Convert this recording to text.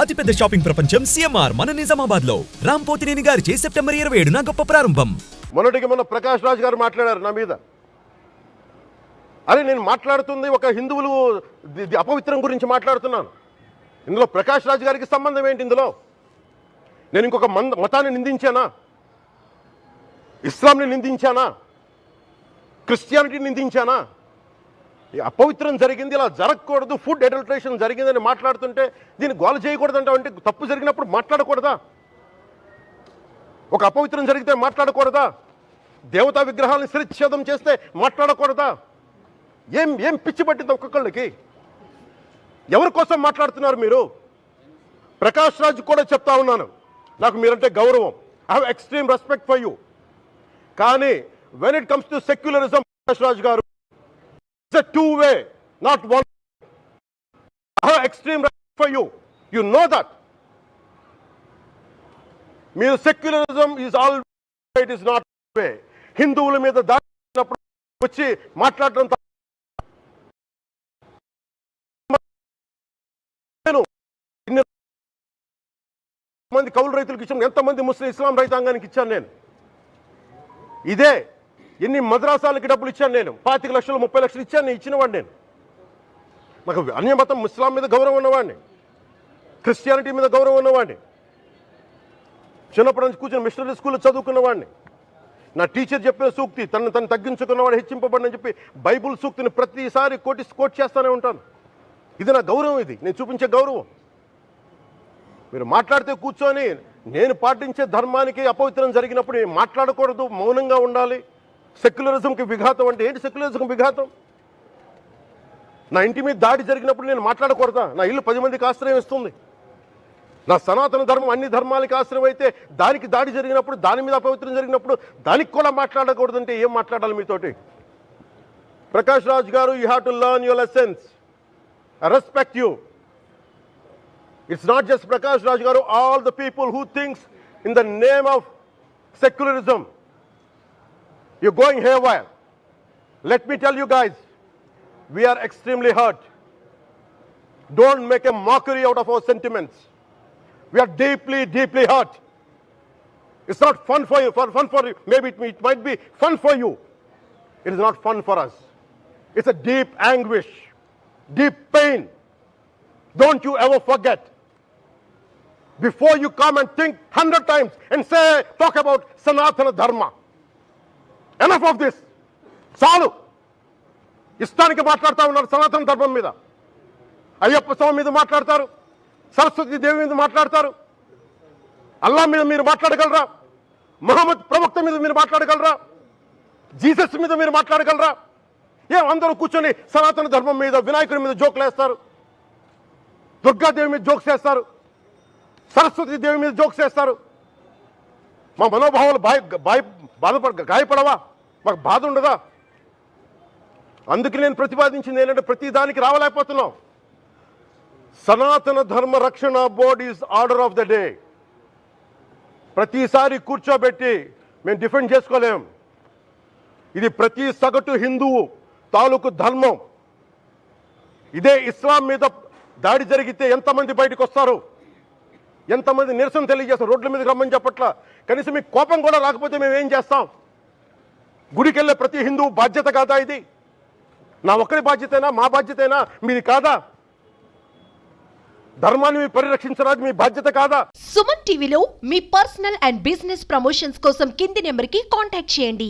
అతిపెద్ద షాపింగ్ ప్రపంచం సిఎంఆర్ మన నిజామాబాద్ లో రాంపోతినేని గారిచే సెప్టెంబర్ 27న గొప్ప ప్రారంభం. మొన్న ప్రకాష్ రాజ్ గారు మాట్లాడారు నా మీద. అరే నేను మాట్లాడుతుంది ఒక హిందువులు అపవిత్రం గురించి మాట్లాడుతున్నాను. ఇందులో ప్రకాష్ రాజ్ గారికి సంబంధం ఏంటి? ఇందులో నేను ఇంకొక మతాన్ని నిందించానా? ఇస్లాంని నిందించానా? క్రిస్టియానిటీని నిందించానా? అపవిత్రం జరిగింది, ఇలా జరగకూడదు, ఫుడ్ అడల్టరేషన్ జరిగిందని మాట్లాడుతుంటే దీన్ని గోల చేయకూడదంటే అంటే తప్పు జరిగినప్పుడు మాట్లాడకూడదా? ఒక అపవిత్రం జరిగితే మాట్లాడకూడదా? దేవతా విగ్రహాలను శిరచ్ఛేదం చేస్తే మాట్లాడకూడదా? ఏం పిచ్చి పట్టింది ఒక్కొక్కళ్ళకి? ఎవరి కోసం మాట్లాడుతున్నారు మీరు? ప్రకాష్ రాజ్ కూడా చెప్తా ఉన్నాను, నాకు మీరంటే గౌరవం. I have extreme respect for you. కానీ when it comes to secularism, Prakash Raj గారు, it's a two-way, not one. I have extreme respect for you. You know that. Mere secularism is always, it is not way. హిందువుల మీద దాడినప్పుడు వచ్చి మాట్లాడడం మంది కౌలు రైతులకు ఇచ్చాను, ఎంతమంది ముస్లిం ఇస్లాం రైతాంగానికి ఇచ్చాను నేను. ఇదే ఎన్ని మద్రాసాలకి డబ్బులు ఇచ్చాను నేను, 25 లక్షలు 30 లక్షలు ఇచ్చాను, నేను ఇచ్చినవాడిని. నేను నాకు అన్యమతం ఇస్లాం మీద గౌరవం ఉన్నవాడిని, క్రిస్టియానిటీ మీద గౌరవం ఉన్నవాడిని, చిన్నప్పటి నుంచి కూర్చొని మిషనరీ స్కూల్లో చదువుకున్నవాడిని. నా టీచర్ చెప్పిన సూక్తి, తను తగ్గించుకున్నవాడు హెచ్చింపబడిని చెప్పి బైబుల్ సూక్తిని ప్రతిసారి కోట్ చేస్తూనే ఉంటాను. ఇది నా గౌరవం, ఇది నేను చూపించే గౌరవం. మీరు మాట్లాడితే కూర్చొని నేను పాటించే ధర్మానికి అపవిత్రం జరిగినప్పుడు నేను మాట్లాడకూడదు, మౌనంగా ఉండాలి. సెక్యులరిజంకి విఘాతం అంటే ఏంటి? సెక్యులరిజంకి విఘాతం నా ఇంటి మీద దాడి జరిగినప్పుడు నేను మాట్లాడకూడదా? నా ఇల్లు 10 మందికి ఆశ్రయం ఇస్తుంది. నా సనాతన ధర్మం అన్ని ధర్మాలకి ఆశ్రయం అయితే దానికి దాడి జరిగినప్పుడు, దాని మీద అపవిత్రం జరిగినప్పుడు దానికి కూడా మాట్లాడకూడదంటే ఏం మాట్లాడాలి మీతోటి? ప్రకాష్ రాజ్ గారు, you have to learn your lessons. I respect you. It's not just Prakash Raj గారు, all the people who thinks in the name of secularism, you're going haywire. Let me tell you guys, we are extremely hurt. Don't make a mockery out of our sentiments. We are deeply hurt. It's not fun for you, maybe it might be fun for you. It is not fun for us. It's a deep anguish, deep pain. Don't you ever forget. Before you come and think 100 times and talk about Sanatana Dharma. Enough of this. చాలు. ఇష్టానికి మాట్లాడుతూ ఉన్నారు సనాతన ధర్మం మీద. అయ్యప్ప స్వామి మీద మాట్లాడతారు, సరస్వతి దేవి మీద మాట్లాడతారు. అల్లా మీద మీరు మాట్లాడగలరా? మహమ్మద్ ప్రవక్త మీద మీరు మాట్లాడగలరా? జీసస్ మీద మీరు మాట్లాడగలరా? అందరూ కూర్చొని సనాతన ధర్మం మీద, వినాయకుడి మీద జోకులు వేస్తారు, దుర్గాదేవి మీద జోక్స్ వేస్తారు, సరస్వతి దేవి మీద జోక్స్ వేస్తారు. మా మనోభావాలు గాయపడవా? మాకు బాధ ఉండదా? అందుకే నేను ప్రతిపాదించింది ఏంటంటే ప్రతి దానికి రావలేకపోతున్నాం. సనాతన ధర్మ రక్షణ board is order of the day. ప్రతిసారి కూర్చోబెట్టి మేము డిఫెండ్ చేసుకోలేం. ఇది ప్రతి సగటు హిందువు తాలూకు ధర్మం. ఇదే ఇస్లాం మీద దాడి జరిగితే ఎంతమంది బయటకు వస్తారు, ఎంతమంది నిరసన తెలియజేస్తారు? రోడ్ల మీదకి రమ్మని చెప్పట్లా. కనీసం మీకు కోపం కూడా రాకపోతే మేము ఏం చేస్తాం? గుడికి వెళ్ళే ప్రతి హిందువు బాధ్యత కాదా ఇది? నా ఒక్కరి బాధ్యతైనా, మా బాధ్యతైనా, మీది కాదా? ధర్మాన్ని పరిరక్షించరాదు మీ బాధ్యత కాదా? సుమన్ టీవీలో మీ పర్సనల్ అండ్ బిజినెస్ ప్రమోషన్స్ కోసం కింది నెంబర్కి కాంటాక్ట్ చేయండి.